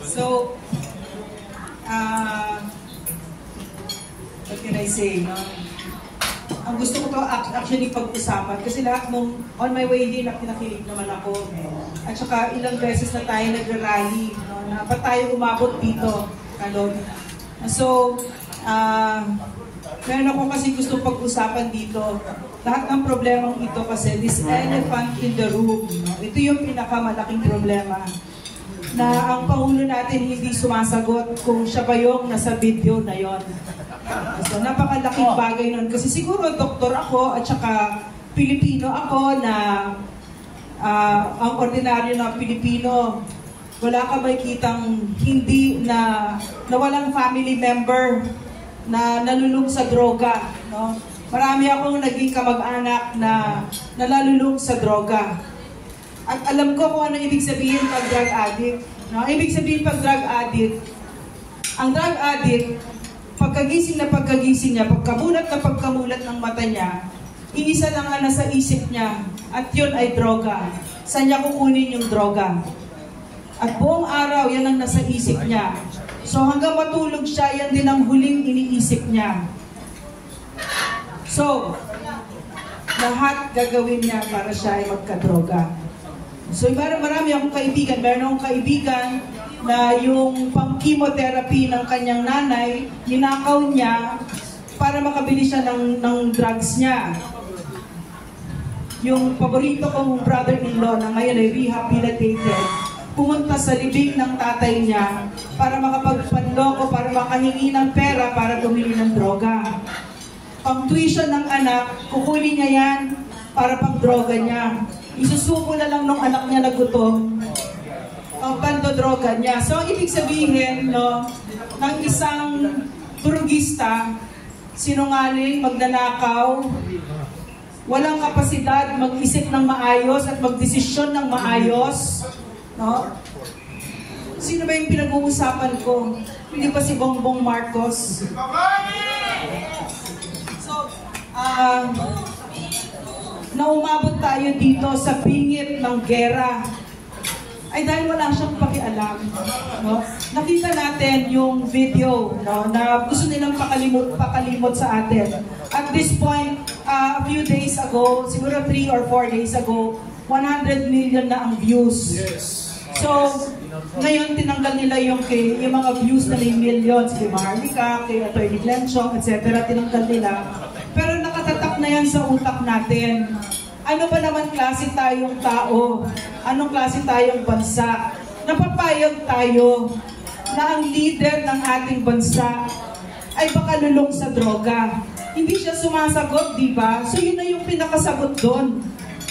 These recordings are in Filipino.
So, what can I say, no? Ang gusto ko to actually pag-usapan kasi lahat nung on my way din nakikinig naman ako. At saka ilang beses na tayo nag-rally, no? Na pa tayo umabot dito, kalog. So, meron ako kasi gusto pag-usapan dito. Lahat ng problemang ito kasi, this elephant in the room, no? Ito yung pinakamalaking problema. Na ang Pangulo natin hindi sumasagot kung siya ba yung nasa video na yon. So, napakalaking bagay nun. Kasi siguro doktor ako at saka Pilipino ako na ang ordinaryo na Pilipino, wala ka ba kitang hindi na walang family member na nalulung sa droga. No? Marami akong naging kamag-anak na nalulung sa droga. At alam ko kung ano ibig sabihin pag drug addict. No? Ibig sabihin pag drug addict, ang drug addict, pagkagising niya, pagkamulat na pagkamulat ng mata niya, iisa lang ang nasa isip niya, at yun ay droga. Saan niya kukunin yung droga? At buong araw, yan ang nasa isip niya. So hanggang matulog siya, yan din ang huling iniisip niya. So, lahat gagawin niya para siya ay magkadroga. So, marami akong kaibigan. Meron akong kaibigan na yung pang-chemotherapy ng kanyang nanay, ninakaw niya para makabili siya ng drugs niya. Yung paborito kong brother-in-law na ngayon ay rehabilitated, pumunta sa libing ng tatay niya para makapagpanloko, para makahingi ng pera para bumili ng droga. Pang-tuition ng anak, kukunin niya yan para pang-droga niya. Isusuko na lang nung anak niya na gutom ang pandodroga niya. So, ibig sabihin, no, ng isang drugista, sinungaling, magnanakaw, walang kapasidad mag-isip ng maayos at magdesisyon ng maayos, no? Sino ba yung pinag-uusapan ko? Hindi pa si Bongbong Marcos. So, na umabot tayo dito sa pingit ng gera ay dahil wala siyang pakialam. No? Nakita natin yung video, no, na gusto nilang pakalimot sa atin. At this point, a few days ago, siguro 3 or 4 days ago, 100 million na ang views. So, ngayon tinanggal nila yung mga views na may millions, kay Maharlika, kay Atty. Glenchong, etc. Tinanggal nila. Pero nakatatak na yan sa utak natin. Ano ba naman klase tayong tao? Anong klase tayong bansa? Napapayag tayo na ang leader ng ating bansa ay pakalulong sa droga. Hindi siya sumasagot, di ba? So yun na yung pinakasagot doon.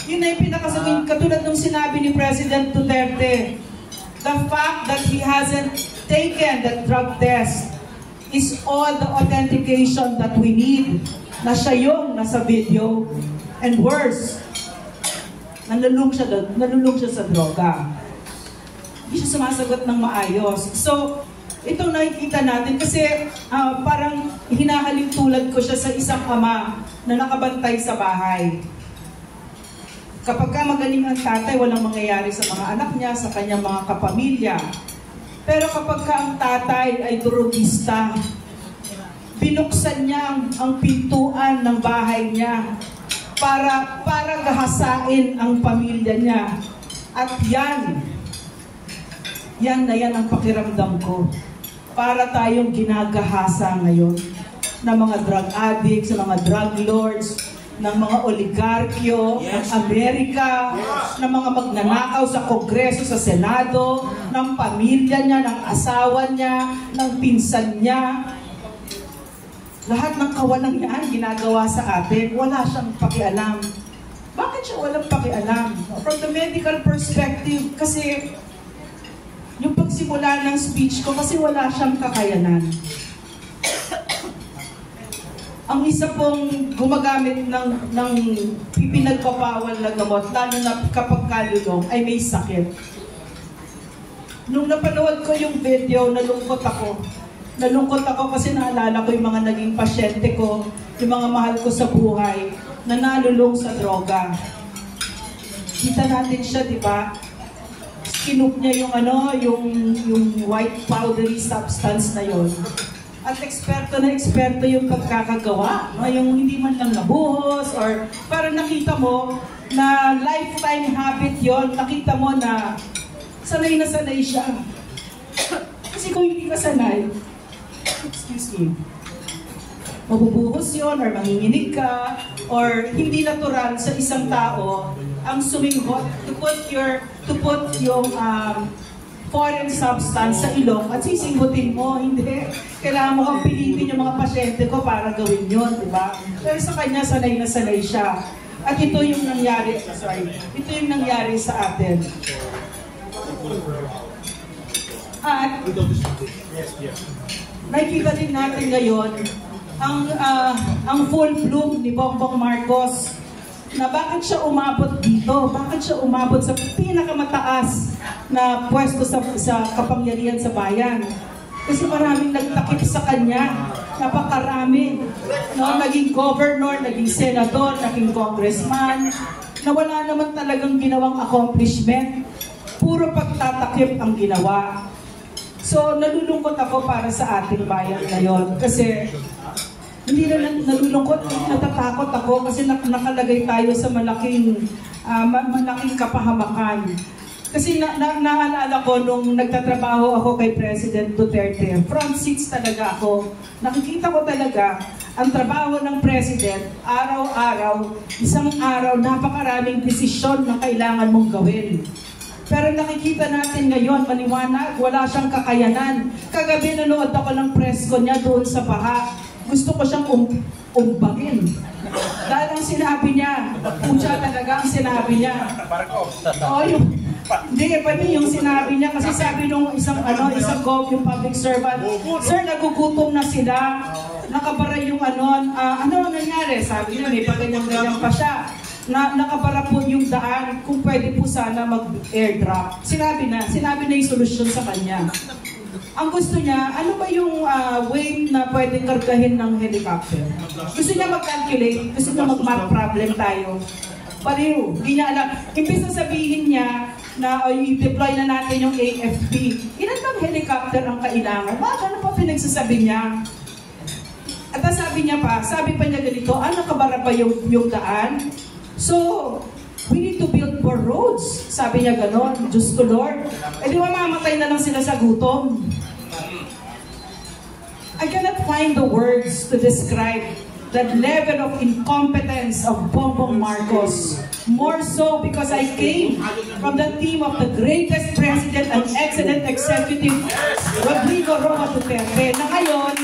Yun na yung pinakasagot. Katulad nung sinabi ni President Duterte, the fact that he hasn't taken that drug test is all the authentication that we need na siya yung nasa video. And worse, nalulung siya sa droga. Hindi siya sumasagot ng maayos. So, ito nakikita natin kasi parang hinahalin tulad ko siya sa isang ama na nakabantay sa bahay. Kapag ka magaling ang tatay, walang mangyayari sa mga anak niya, sa kanyang mga kapamilya. Pero kapag ka ang tatay ay drogista, binuksan niya ang pintuan ng bahay niya para gahasain ang pamilya niya. At yan ang pakiramdam ko. Para tayong ginagahasa ngayon ng mga drug addicts, ng mga drug lords, ng mga oligarkyo, ng Amerika, ng mga magnanakaw sa Kongreso, sa Senado, ng pamilya niya, ng asawa niya, ng pinsan niya. Lahat ng kawalang yan ginagawa sa atin, wala siyang pakialam. Bakit siya walang pakialam? From the medical perspective, kasi yung pagsimula ng speech ko, kasi wala siyang kakayanan. Ang isa pong gumagamit ng pinagpapawal na gamot, lalo na kapag kalulong, ay may sakit. Nung napanood ko yung video, nalungkot ako. Nalungkot ako kasi naalala ko yung mga naging pasyente ko, yung mga mahal ko sa buhay, na nalulong sa droga. Kita natin siya, di ba? kinuk niya yung yung white powdery substance na yon. At eksperto na eksperto yung pagkakagawa, no? Yung hindi man lang nabuhos or parang nakita mo na lifetime habit yon, nakita mo na sanay na sanay siya. Kasi kung hindi ka sanay, excuse me, mabubuhos yun or manginginig ka or hindi natural sa isang tao ang suminghot to put yung foreign substance sa ilong at sisinggutin mo. Hindi. Kailangan mo kang pilitin yung mga pasyente ko para gawin yun, di ba? Pero sa kanya, sanay na sanay siya. At ito yung nangyari, ito yung nangyari sa atin. At nakikita din natin ngayon ang full bloom ni Bongbong Marcos na bakit siya umabot dito? Bakit siya umabot sa pinakamataas na pwesto sa kapangyarihan sa bayan? Kasi maraming nagtakip sa kanya. Napakarami. No? Naging governor, naging senador, naging congressman, na wala naman talagang ginawang accomplishment. Puro pagtatakip ang ginawa. So, nalulungkot ako para sa ating bayan ngayon. Kasi hindi na nalulungkot, natatakot ako kasi nakalagay tayo sa malaking kapahamakan. Kasi naalala ko nung nagtatrabaho ako kay President Duterte, front seats talaga ako. Nakikita ko talaga ang trabaho ng President, araw-araw, isang araw, napakaraming desisyon na kailangan mong gawin. Pero nakikita natin ngayon, maliwanag, wala siyang kakayanan. Kagabi nanood ako ng press ko niya doon sa baha. Gusto ko siyang umbagin. Dahil ang sinabi niya, pucha talaga ang sinabi niya. Hindi, pati yung sinabi niya, kasi sabi nung isang yung public servant, sir, nagugutom na sila, nakabara yung ano ang nangyari? Sabi niya, may paganyan-ganyan pa siya. Nakabara po yung daan, kung pwede po sana mag-airdrop. Sinabi na yung solusyon sa kanya. Ang gusto niya, ano ba yung weight na pwedeng kargahin ng helicopter? Gusto niya mag-calculate, gusto niya mag-math problem tayo. Paliw, hindi niya alam. Imbis na sabihin niya na i-deploy na natin yung AFP, ilan bang helicopter ang kailangan? Ano pa pinagsasabi niya? At sabi pa niya ganito, nakabara ba yung daan? So, we need to build more roads. Sabi niya ganon, Diyos ko Lord. Di ba mamatay na lang sila sa gutom? I cannot find the words to describe that level of incompetence of Bongbong Marcos. More so because I came from the team of the greatest president and excellent executive, Rodrigo Roa Duterte, na ngayon,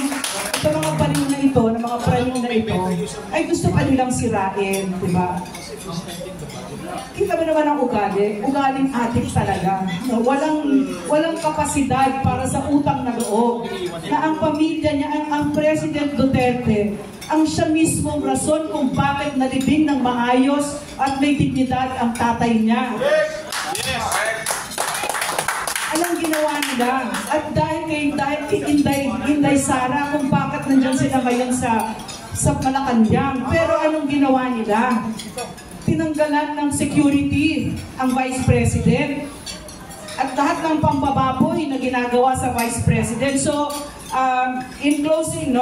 ito mga paling na ito, ay gusto pa nilang sirain, di ba? Kita mo naman ang ugaling adik talaga. No? Walang kapasidad para sa utang na loob. Na ang pamilya niya, ang President Duterte, ang siya mismong rason kung bakit nalibing ng maayos at may dignidad ang tatay niya. Anong ginawa nila? At dahil kay Inday Sara, kung bakit nandyan sila ngayon sa Malacanang. Pero anong ginawa nila? Tinanggalan ng security ang Vice President at lahat ng pambababoy na ginagawa sa Vice President. So, in closing,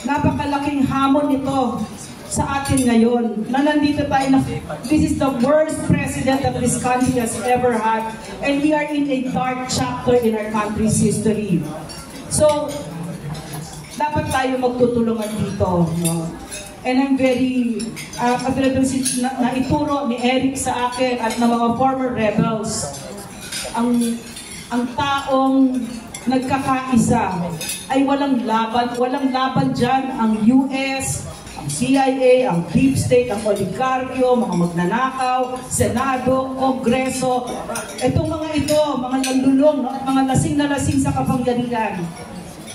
napakalaking hamon nito sa atin ngayon na nandito tayo na this is the worst president that this country has ever had, and we are in a dark chapter in our country's history. So, dapat tayo magtutulungan dito, no? And I'm very, na ituro ni Eric sa akin at ng mga former rebels, ang taong nagkakaisa ay walang laban dyan ang US, ang CIA, ang Deep State, ang oligarkyo, mga magnanakaw, Senado, Kongreso. Itong mga ito, mga nalulong, no? Mga lasing na lasing sa kapangyarihan.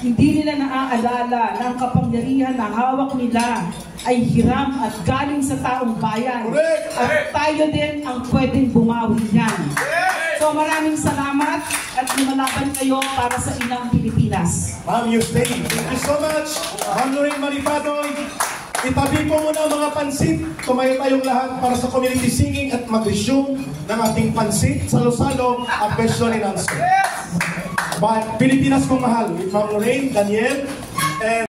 Hindi nila naaalala na ang kapangyarihan na hawak nila ay hiram at galing sa taong bayan. At tayo din ang pwedeng bumawi niyan. So maraming salamat at lumalaban kayo para sa inang Pilipinas. Ma'am Yuste, thank you so much. Ma'am Lorraine Maripadoy. Itabi po muna ang mga pansit. Tumayo tayong lahat para sa community singing at mag-resume ng ating pansit, salo-salo at question and answer. Pilipinas kong mahal, with Ma'am Lorraine, Daniel, and